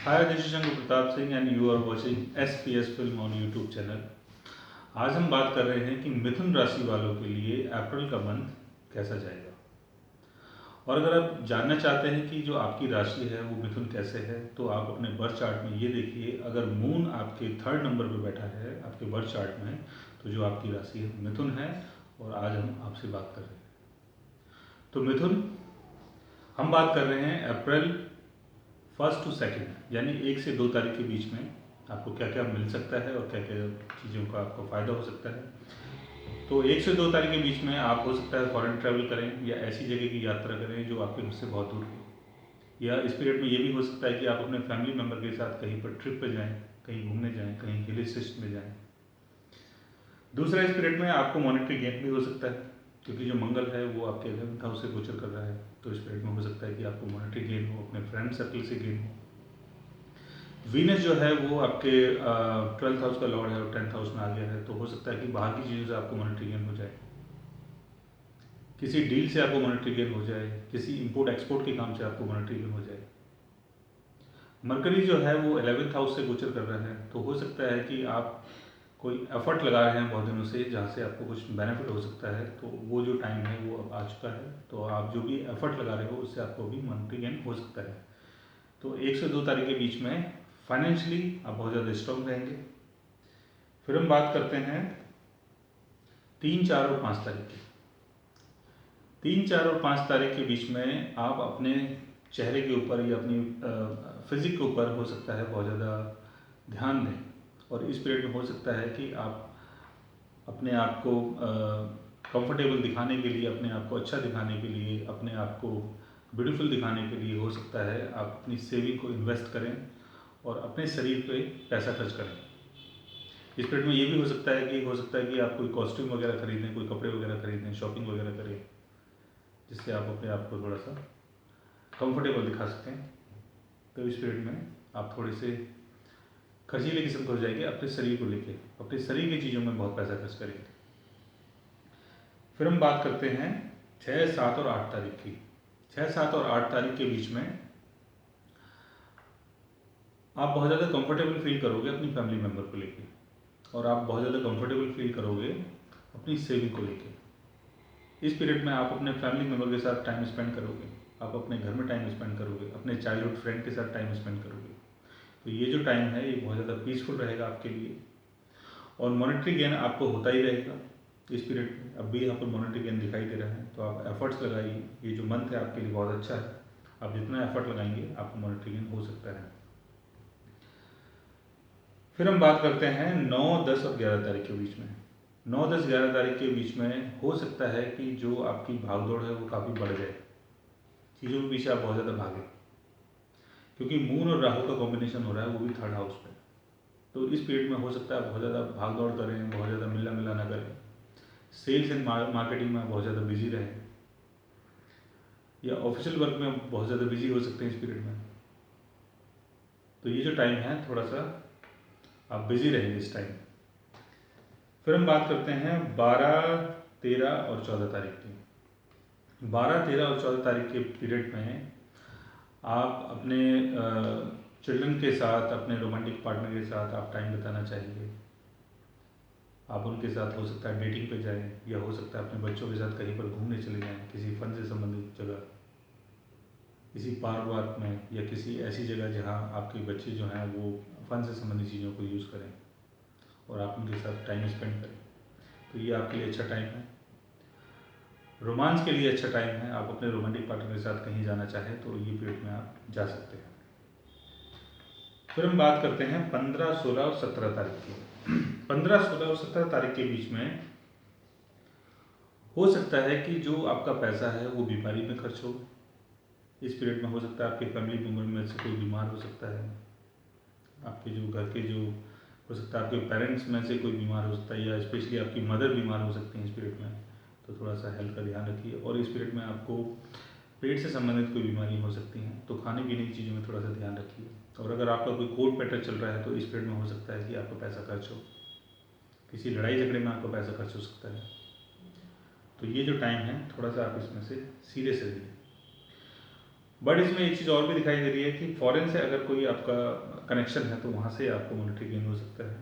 Hi, this is Shankar Pratap Singh and you are watching SPS Film on YouTube channel. आज हम बात कर रहे हैं कि मिथुन राशि वालों के लिए अप्रैल का मंथ कैसा जाएगा। और अगर आप जानना चाहते हैं कि जो आपकी राशि है वो मिथुन कैसे है, तो आप अपने बर्थ चार्ट में ये देखिए, अगर मून आपके थर्ड नंबर पे बैठा है आपके बर्थ चार्ट में, तो जो आपकी राशि है मिथुन है। और आज हम आपसे बात कर रहे हैं। तो मिथुन, हम बात कर रहे हैं अप्रैल 1 to 2 यानी 1 से 2 तारीख के बीच में आपको क्या क्या मिल सकता है और क्या क्या चीज़ों का आपको फ़ायदा हो सकता है। तो 1 से 2 तारीख के बीच में आप हो सकता है फॉरेन ट्रैवल करें या ऐसी जगह की यात्रा करें जो आपके घर से बहुत दूर हो। या इस पीरियड में ये भी हो सकता है कि आप अपने फैमिली मेम्बर के साथ कहीं पर ट्रिप पर जाएँ, कहीं घूमने जाएँ, कहीं हिल स्टेशन में जाएँ। दूसरा, इस पीरियड में आपको मॉनेटरी गेन भी हो सकता है, क्योंकि जो मंगल है वो आपके 11th हाउस से गोचर कर रहा है। तो इस पीरियड में हो सकता है कि आपको मॉनेटरी गेन हो, अपने फ्रेंड सर्कल से गेन हो। वीनस जो है वो आपके 12th हाउस का लॉर्ड है और 10th हाउस में आ गया है, तो हो सकता है कि बाहर की चीज़ों से आपको मॉनेटरी गेन हो जाए, किसी डील से आपको मॉनेटरी गेन हो जाए, किसी इंपोर्ट एक्सपोर्ट के काम से आपको मॉनेटरी गेन हो जाए। मरकरी जो है वो 11th हाउस से गोचर कर रहा है, तो हो सकता है कि आप कोई एफर्ट लगा रहे हैं बहुत दिनों से जहाँ से आपको कुछ बेनिफिट हो सकता है, तो वो जो टाइम है वो अब आ चुका है। तो आप जो भी एफर्ट लगा रहे हो उससे आपको भी मॉनेटरी गेन हो सकता है। तो 1 से 2 तारीख के बीच में फाइनेंशियली आप बहुत ज़्यादा स्ट्रॉन्ग रहेंगे। फिर हम बात करते हैं 3, 4 और 5 तारीख की। 3, 4 और 5 तारीख के बीच में आप अपने चेहरे के ऊपर या अपनी फिजिक के ऊपर हो सकता है बहुत ज़्यादा ध्यान दें। और इस पीरियड में हो सकता है कि आप अपने आप को कंफर्टेबल दिखाने के लिए, अपने आप को अच्छा दिखाने के लिए, अपने आप को ब्यूटीफुल दिखाने के लिए हो सकता है आप अपनी सेविंग को इन्वेस्ट करें और अपने शरीर पे पैसा खर्च करें। इस पीरियड में ये भी हो सकता है कि आप कोई कॉस्ट्यूम वगैरह खरीदें, कोई कपड़े वगैरह खरीदें, शॉपिंग वगैरह करें, जिससे आप अपने आप को थोड़ा सा कंफर्टेबल दिखा सकें। तो इस पीरियड में आप थोड़े से खर्चीले किस्म के हो जाएंगे अपने शरीर को लेके, अपने शरीर की चीज़ों में बहुत पैसा खर्च करेंगे। फिर हम बात करते हैं 6, 7 और 8 तारीख की। 6, 7 और 8 तारीख के बीच में आप बहुत ज़्यादा कंफर्टेबल फील करोगे अपनी फैमिली मेम्बर को लेके, और आप बहुत ज़्यादा कंफर्टेबल फील करोगे अपनी सेविंग को लेके। इस पीरियड में आप अपने फैमिली मेम्बर के साथ टाइम स्पेंड करोगे, आप अपने घर में टाइम स्पेंड करोगे, अपने चाइल्डहुड फ्रेंड के साथ टाइम स्पेंड करोगे। तो ये जो टाइम है ये बहुत ज़्यादा पीसफुल रहेगा आपके लिए। और मॉनेटरी गेन आपको होता ही रहेगा इस पीरियड में। अब भी यहाँ पर मॉनेटरी गेन दिखाई दे रहा है, तो आप एफर्ट्स लगाइए। ये जो मंथ है आपके लिए बहुत अच्छा है, आप जितना एफर्ट लगाएंगे आपको मॉनेटरी गेन हो सकता है। फिर हम बात करते हैं 9, 10 और 11 तारीख के बीच में। 9, 10, 11 तारीख के बीच में हो सकता है कि जो आपकी भागदौड़ है वो काफ़ी बढ़ जाए, चीज़ों के पीछे आप बहुत ज़्यादा भागें, क्योंकि मून और राहु का कॉम्बिनेशन हो रहा है, वो भी थर्ड हाउस पे। तो इस पीरियड में हो सकता है बहुत ज़्यादा भाग दौड़ करें, बहुत ज़्यादा मिलना मिलाना करें, सेल्स एंड मार्केटिंग में बहुत ज़्यादा बिजी रहें, या ऑफिशियल वर्क में बहुत ज़्यादा बिजी हो सकते हैं इस पीरियड में। तो ये जो टाइम है थोड़ा सा आप बिजी रहेंगे इस टाइम। फिर हम बात करते हैं 12, 13 और 14 तारीख की। 12, 13 और 14 तारीख के पीरियड में आप अपने चिल्ड्रन के साथ, अपने रोमांटिक पार्टनर के साथ आप टाइम बिताना चाहिए। आप उनके साथ हो सकता है डेटिंग पे जाएं, या हो सकता है अपने बच्चों के साथ कहीं पर घूमने चले जाएं, किसी फन से संबंधित जगह, किसी पार्क वार्क में, या किसी ऐसी जगह जहां आपके बच्चे जो हैं वो फन से संबंधित चीज़ों को यूज़ करें और आप उनके साथ टाइम स्पेंड करें। तो ये आपके लिए अच्छा टाइम है, रोमांस के लिए अच्छा टाइम है। आप अपने रोमांटिक पार्टनर के साथ कहीं जाना चाहें तो ये पीरियड में आप जा सकते हैं। फिर हम बात करते हैं 15, 16 और 17 तारीख की। 15, 16 और 17 तारीख के बीच में हो सकता है कि जो आपका पैसा है वो बीमारी में खर्च हो। इस पीरियड में हो सकता है आपके फैमिली मेम्बर में से कोई बीमार हो सकता है, आपके जो घर के जो हो सकता है आपके पेरेंट्स में से कोई बीमार हो सकता है, या स्पेशली आपकी मदर बीमार हो सकती हैं इस पीरियड में। तो थोड़ा सा हेल्थ का ध्यान रखिए। और इस पीरियड में आपको पेट से संबंधित कोई बीमारी हो सकती हैं, तो खाने पीने की चीज़ों में थोड़ा सा ध्यान रखिए। और अगर आपका कोई कोर्ट मैटर चल रहा है तो इस पीरियड में हो सकता है कि आपका पैसा खर्च हो, किसी लड़ाई झगड़े में आपका पैसा खर्च हो सकता है। तो ये जो टाइम है थोड़ा सा आप इसमें से सीरियस रहिए। बट इसमें एक चीज़ और भी दिखाई दे रही है कि फॉरेन से अगर कोई आपका कनेक्शन है तो वहाँ से आपको मॉनेटरी गेन हो सकता है,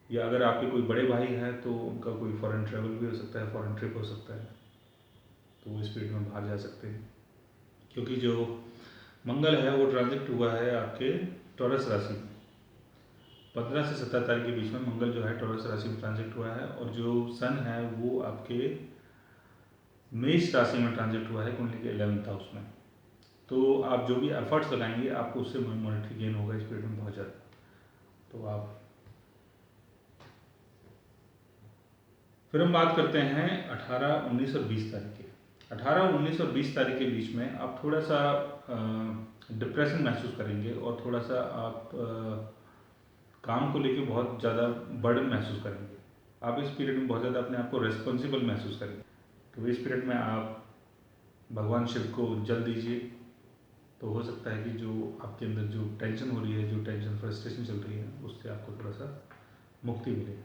या अगर आपके कोई बड़े भाई हैं तो उनका कोई फॉरेन ट्रैवल भी हो सकता है, फॉरेन ट्रिप हो सकता है, तो वो स्पीड में बाहर जा सकते हैं। क्योंकि जो मंगल है वो ट्रांजिट हुआ है आपके टॉरस राशि में, 15 से 17 तारीख के बीच में मंगल जो है टॉरस राशि में ट्रांजिट हुआ है, और जो सन है वो आपके मेष राशि में ट्रांजिट हुआ है कुंडली के 11th हाउस में। तो आप जो भी एफर्ट्स लगाएंगे आपको उससे मॉनेटरी गेन होगा इस पीरियड में बहुत ज़्यादा। तो आप फिर हम बात करते हैं 18, 19 और 20 तारीख की। 18, 19 और 20 तारीख के बीच में आप थोड़ा सा डिप्रेशन महसूस करेंगे, और थोड़ा सा आप काम को लेके बहुत ज़्यादा बर्डन महसूस करेंगे। आप इस पीरियड में बहुत ज़्यादा अपने आप को रिस्पॉन्सिबल महसूस करेंगे। तो इस पीरियड में आप भगवान शिव को जल दीजिए, तो हो सकता है कि जो आपके अंदर जो टेंशन हो रही है, जो टेंशन फ्रस्ट्रेशन चल रही है, उससे आपको थोड़ा सा मुक्ति मिले।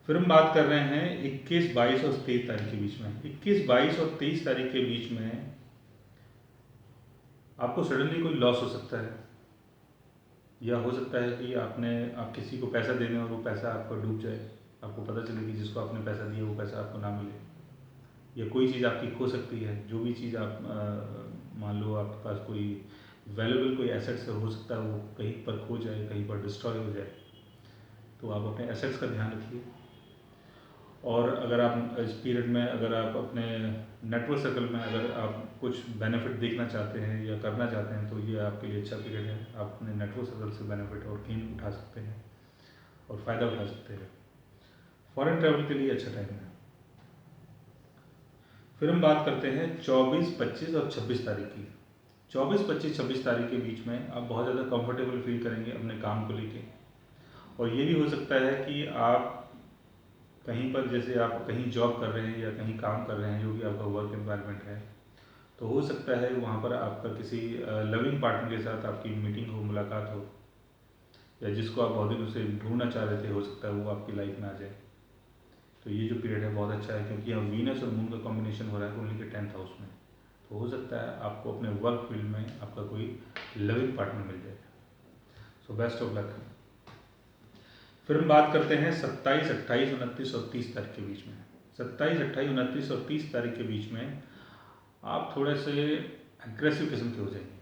फिर हम बात कर रहे हैं 21, 22 और 23 तारीख के बीच में। 21, 22 और 23 तारीख के बीच में आपको सडनली कोई लॉस हो सकता है, या हो सकता है कि आप किसी को पैसा देने और वो पैसा आपका डूब जाए, आपको पता चले कि जिसको आपने पैसा दिया वो पैसा आपको ना मिले, या कोई चीज़ आपकी खो सकती है। जो भी चीज़ आप मान लो आपके पास कोई वैल्यूबल कोई एसेट्स हो सकता है वो कहीं पर खो जाए, कहीं पर डिस्ट्रॉय हो जाए। तो आप अपने एसेट्स का ध्यान रखिए। और अगर आप इस पीरियड में अगर आप अपने नेटवर्क सर्कल में अगर आप कुछ बेनिफिट देखना चाहते हैं या करना चाहते हैं तो ये आपके लिए अच्छा पीरियड है। आप अपने नेटवर्क सर्कल से बेनिफिट और गेन उठा सकते हैं और फ़ायदा उठा सकते हैं। फॉरेन ट्रैवल के लिए अच्छा टाइम है। फिर हम बात करते हैं 24, 25 और 26 तारीख की। 24, 25, 26 तारीख के बीच में आप बहुत ज़्यादा कंफर्टेबल फील करेंगे अपने काम को लेके, और ये भी हो सकता है कि आप कहीं पर, जैसे आप कहीं जॉब कर रहे हैं या कहीं काम कर रहे हैं, जो भी आपका वर्क एनवायरनमेंट है, तो हो सकता है वहाँ पर आपका किसी लविंग पार्टनर के साथ आपकी मीटिंग हो, मुलाकात हो, या जिसको आप बहुत दिनों से ढूंढना चाह रहे थे, हो सकता है वो आपकी लाइफ में आ जाए। तो ये जो पीरियड है बहुत अच्छा है, क्योंकि यहाँ वीनस और मून का कॉम्बिनेशन हो रहा है कुंडली के 10th हाउस में। तो हो सकता है आपको अपने वर्क फील्ड में आपका कोई लविंग पार्टनर मिल जाए। So best of luck. फिर हम बात करते हैं 27, 28, 29 और 30 तारीख के बीच में। 27, 28, 29 और 30 तारीख के बीच में आप थोड़े से एग्रेसिव किस्म के हो जाएंगे।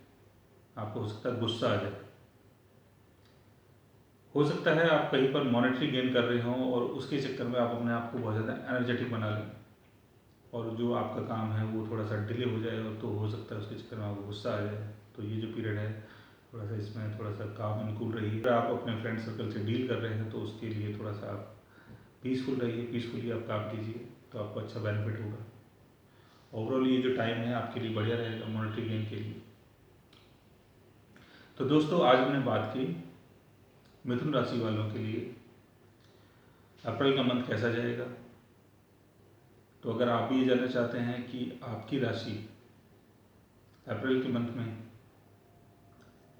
आपको हो सकता है गुस्सा आ जाए। हो सकता है आप कहीं पर मॉनेटरी गेन कर रहे हों और उसके चक्कर में आप अपने आप को बहुत ज़्यादा एनर्जेटिक बना लें, और जो आपका काम है वो थोड़ा सा डिले हो जाए, और तो हो सकता है उसके चक्कर में आपको गुस्सा आ जाए। तो ये जो पीरियड है थोड़ा सा इसमें थोड़ा सा काम अनुकूल रहिए। अगर आप अपने फ्रेंड सर्कल से डील कर रहे हैं तो उसके लिए थोड़ा सा आप पीसफुल रहिए, पीसफुली आप काम कीजिए, तो आपको अच्छा बेनिफिट होगा। ओवरऑल ये जो टाइम है आपके लिए बढ़िया रहेगा मॉनेटरी गेन के लिए। तो दोस्तों आज हमने बात की मिथुन राशि वालों के लिए अप्रैल का मंथ कैसा जाएगा। तो अगर आप भी ये जानना चाहते हैं कि आपकी राशि अप्रैल के मंथ में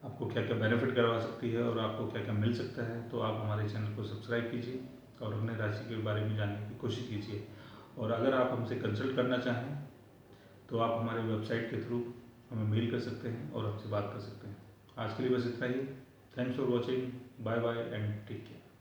आपको क्या क्या बेनिफिट करवा सकती है और आपको क्या क्या मिल सकता है, तो आप हमारे चैनल को सब्सक्राइब कीजिए और अपने राशि के बारे में जानने की कोशिश कीजिए। और अगर आप हमसे कंसल्ट करना चाहें तो आप हमारे वेबसाइट के थ्रू हमें मेल कर सकते हैं और हमसे बात कर सकते हैं। आज के लिए बस इतना ही। Thanks for watching. Bye bye and take care.